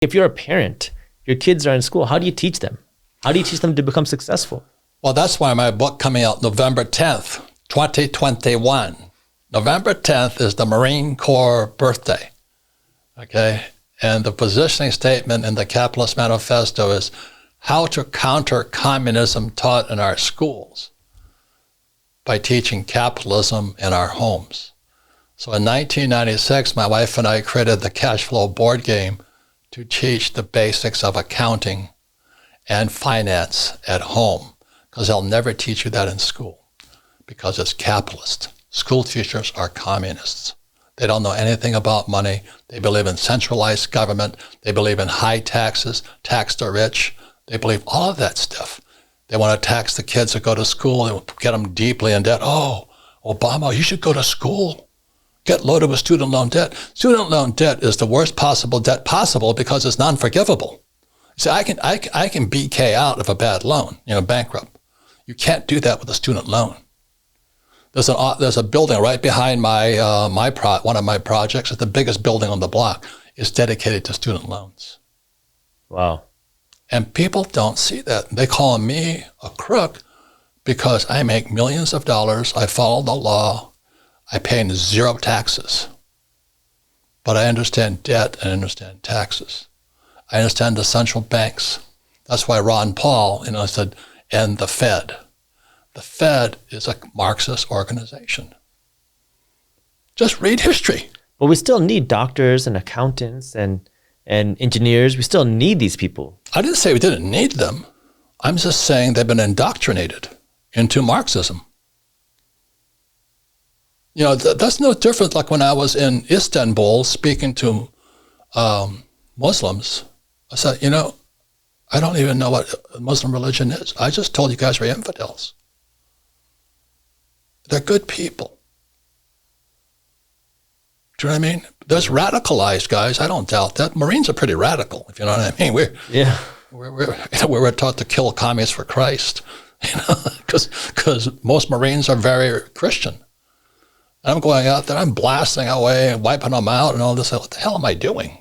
If you're a parent, your kids are in school, how do you teach them? How do you teach them to become successful? Well, that's why my book coming out November 10th, 2021. November 10th is the Marine Corps birthday, okay? And the positioning statement in the Capitalist Manifesto is how to counter communism taught in our schools by teaching capitalism in our homes. So in 1996, my wife and I created the cash flow board game to teach the basics of accounting and finance at home, because they'll never teach you that in school because it's capitalist. School teachers are communists. They don't know anything about money. They believe in centralized government. They believe in high taxes, tax the rich. They believe all of that stuff. They want to tax the kids that go to school and get them deeply in debt. Oh, Obama, you should go to school. Get loaded with student loan debt. Student loan debt is the worst possible debt possible because it's non-forgivable. See, I can BK out of a bad loan, bankrupt. You can't do that with a student loan. There's a building right behind one of my projects. It's the biggest building on the block. It's dedicated to student loans. Wow. And people don't see that. They call me a crook because I make millions of dollars. I follow the law. I pay zero taxes. But I understand debt and I understand taxes. I understand the central banks. That's why Ron Paul, said, and the Fed. The Fed is a Marxist organization. Just read history. But we still need doctors and accountants and engineers. We still need these people. I didn't say we didn't need them. I'm just saying they've been indoctrinated into Marxism. That's no different like when I was in Istanbul speaking to Muslims. I said, I don't even know what Muslim religion is. I just told you guys we're infidels. They're good people. Do you know what I mean? There's radicalized guys. I don't doubt that. Marines are pretty radical, if you know what I mean. We're taught to kill communists for Christ, because most Marines are very Christian. And I'm going out there, I'm blasting away and wiping them out and all this. What the hell am I doing,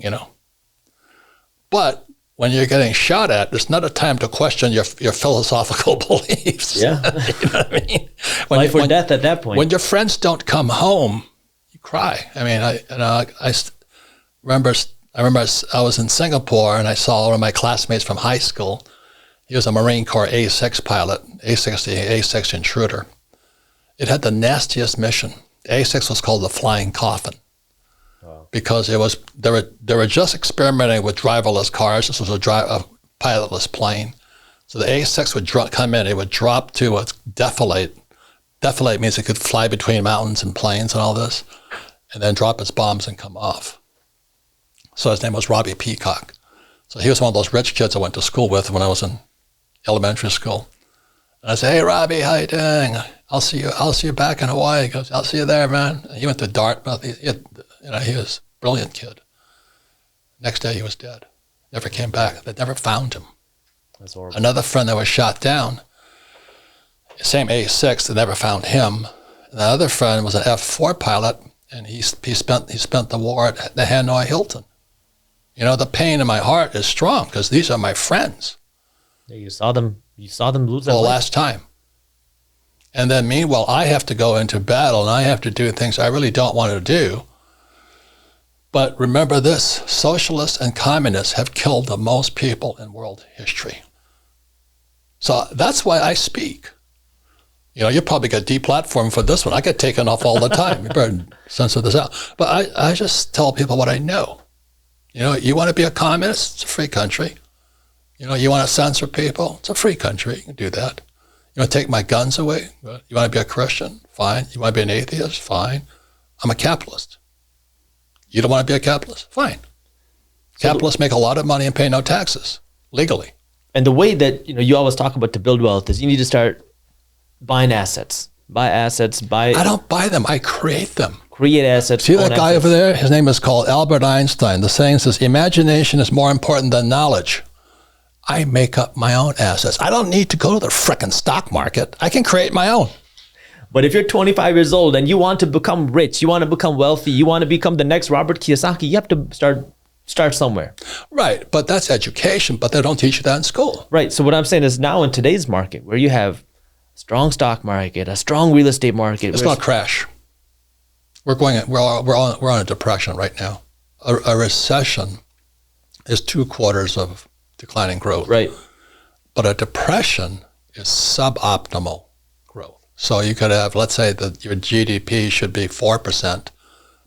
But when you're getting shot at, it's not a time to question your philosophical beliefs. Yeah. You know what I mean? Life or death at that point. When your friends don't come home, you cry. I mean, I remember I was in Singapore and I saw one of my classmates from high school. He was a Marine Corps A6 pilot, A6 intruder. It had the nastiest mission. A6 was called the Flying Coffin. Wow. Because they were just experimenting with driverless cars. This was a pilotless plane. So the A6 would come in, it would drop to a defilate. Defilate means it could fly between mountains and plains and all this, and then drop its bombs and come off. So his name was Robbie Peacock. So he was one of those rich kids I went to school with when I was in elementary school. And I said, "Hey, Robbie, how you doing? I'll see you back in Hawaii." He goes, "I'll see you there, man." And he went to Dartmouth. He was a brilliant kid. Next day, he was dead. Never came back. They never found him. That's horrible. Another friend that was shot down, same A6, they never found him. And the other friend was an F4 pilot, and he spent the war at the Hanoi Hilton. The pain in my heart is strong because these are my friends. You saw them lose their For the life. last time. And then meanwhile, I have to go into battle and I have to do things I really don't want to do. But remember this, socialists and communists have killed the most people in world history. So that's why I speak. You probably get deplatformed for this one. I get taken off all the time. You better censor this out. But I just tell people what I know. You want to be a communist? It's a free country. You want to censor people? It's a free country. You can do that. You want to take my guns away? You want to be a Christian? Fine. You want to be an atheist? Fine. I'm a capitalist. You don't want to be a capitalist? Fine. Capitalists make a lot of money and pay no taxes, legally. And the way that you always talk about to build wealth is you need to start buying assets. I don't buy them. I create them. Create assets. See that guy over there? His name is called Albert Einstein. The saying says, imagination is more important than knowledge. I make up my own assets. I don't need to go to the frickin' stock market. I can create my own. But if you're 25 years old and you want to become rich, you want to become wealthy, you want to become the next Robert Kiyosaki, you have to start Start somewhere. Right, but that's education, but they don't teach you that in school. Right. So what I'm saying is now in today's market, where you have a strong stock market, a strong real estate market. It's not a crash. We're on a depression right now. A recession is 2 quarters of declining growth. Right. But a depression is suboptimal growth. So you could have, let's say that your GDP should be 4%,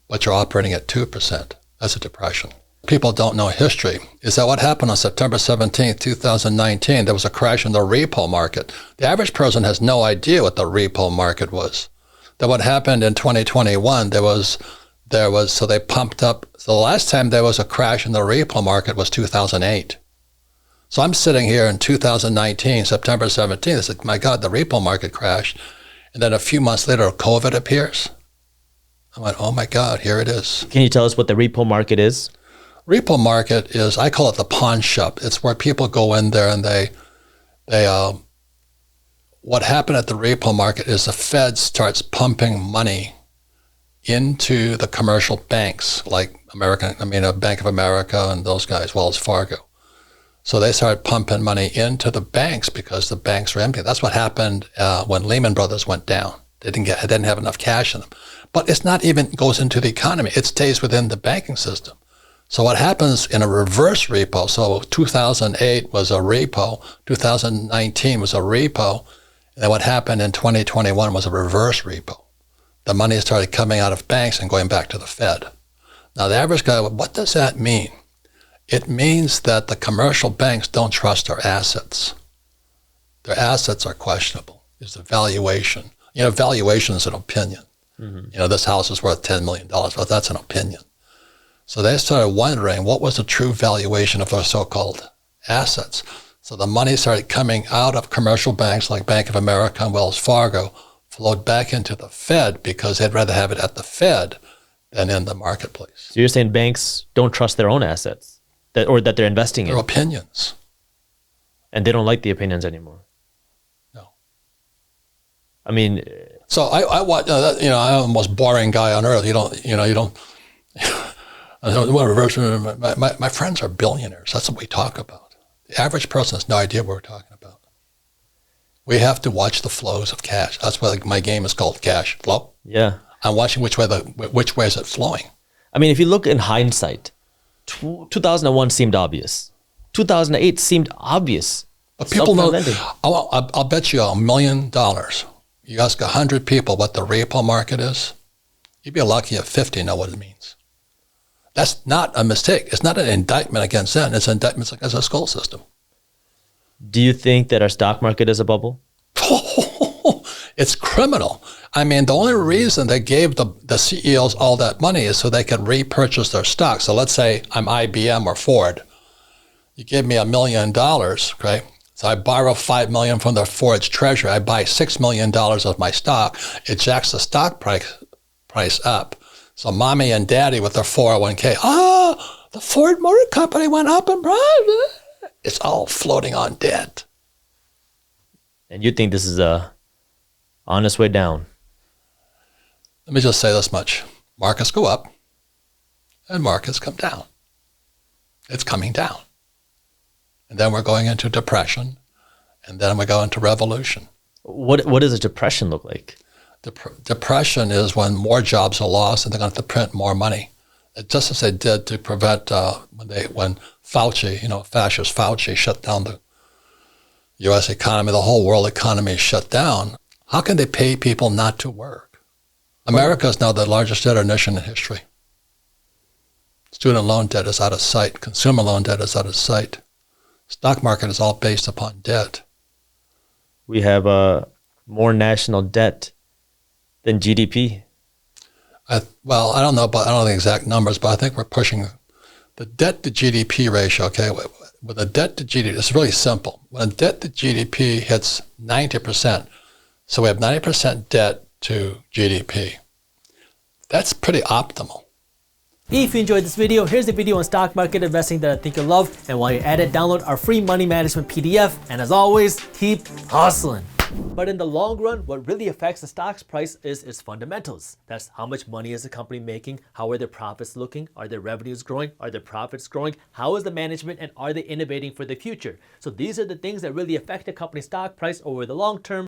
but you're operating at 2%. That's a depression. People don't know history. Is that what happened on September 17th, 2019? There was a crash in the repo market. The average person has no idea what the repo market was. That what happened in 2021, so they pumped up. So the last time there was a crash in the repo market was 2008. So I'm sitting here in 2019, September 17th. It's like, my God, the repo market crashed. And then a few months later, COVID appears. I went, oh my God, here it is. Can you tell us what the repo market is? Repo market is, I call it the pawn shop. It's where people go in there and they what happened at the repo market is the Fed starts pumping money into the commercial banks like Bank of America and those guys, Wells Fargo. So they started pumping money into the banks because the banks were empty. That's what happened when Lehman Brothers went down. They didn't have enough cash in them. But it's not even goes into the economy. It stays within the banking system. So what happens in a reverse repo, so 2008 was a repo, 2019 was a repo, and then what happened in 2021 was a reverse repo. The money started coming out of banks and going back to the Fed. Now the average guy, what does that mean? It means that the commercial banks don't trust their assets. Their assets are questionable. It's the valuation. Valuation is an opinion. Mm-hmm. This house is worth $10 million. Well, that's an opinion. So they started wondering what was the true valuation of their so-called assets. So the money started coming out of commercial banks like Bank of America and Wells Fargo, flowed back into the Fed because they'd rather have it at the Fed than in the marketplace. So you're saying banks don't trust their own assets that they're investing in? Their opinions. And they don't like the opinions anymore? No. I mean... So I'm the most boring guy on earth. My friends are billionaires. That's what we talk about. The average person has no idea what we're talking about. We have to watch the flows of cash. That's why my game is called cash flow. Yeah. I'm watching which way is it flowing. I mean, if you look in hindsight, 2001 seemed obvious. 2008 seemed obvious. But people know. I'll bet you $1 million. You ask 100 people what the repo market is, you'd be lucky if 50 know what it means. That's not a mistake. It's not an indictment against them. It's an indictment against our school system. Do you think that our stock market is a bubble? It's criminal. I mean, the only reason they gave the CEOs all that money is so they could repurchase their stock. So let's say I'm IBM or Ford. You give me $1 million, okay? So I borrow $5 million from the Ford's treasury. I buy $6 million of my stock. It jacks the stock price up. So mommy and daddy with their 401k, the Ford Motor Company went up in price. It's all floating on debt. And you think this is on its way down? Let me just say this much. Markets go up and markets come down. It's coming down. And then we're going into depression, and then we go into revolution. What does a depression look like? Depression is when more jobs are lost and they're going to have to print more money. Just as they did to prevent when Fauci, fascist Fauci, shut down the U.S. economy, the whole world economy is shut down. How can they pay people not to work? America is now the largest debtor nation in history. Student loan debt is out of sight. Consumer loan debt is out of sight. Stock market is all based upon debt. We have more national debt than GDP. I don't know the exact numbers, but I think we're pushing the debt to GDP ratio. Okay, with a debt to GDP, it's really simple. When debt to GDP hits 90%, so we have 90% debt to GDP. That's pretty optimal. If you enjoyed this video, here's the video on stock market investing that I think you'll love. And while you're at it, download our free money management PDF. And as always, keep hustling. But in the long run, what really affects the stock's price is its fundamentals. That's how much money is the company making, how are their profits looking, are their revenues growing, are their profits growing, how is the management, and are they innovating for the future? So these are the things that really affect a company's stock price over the long term.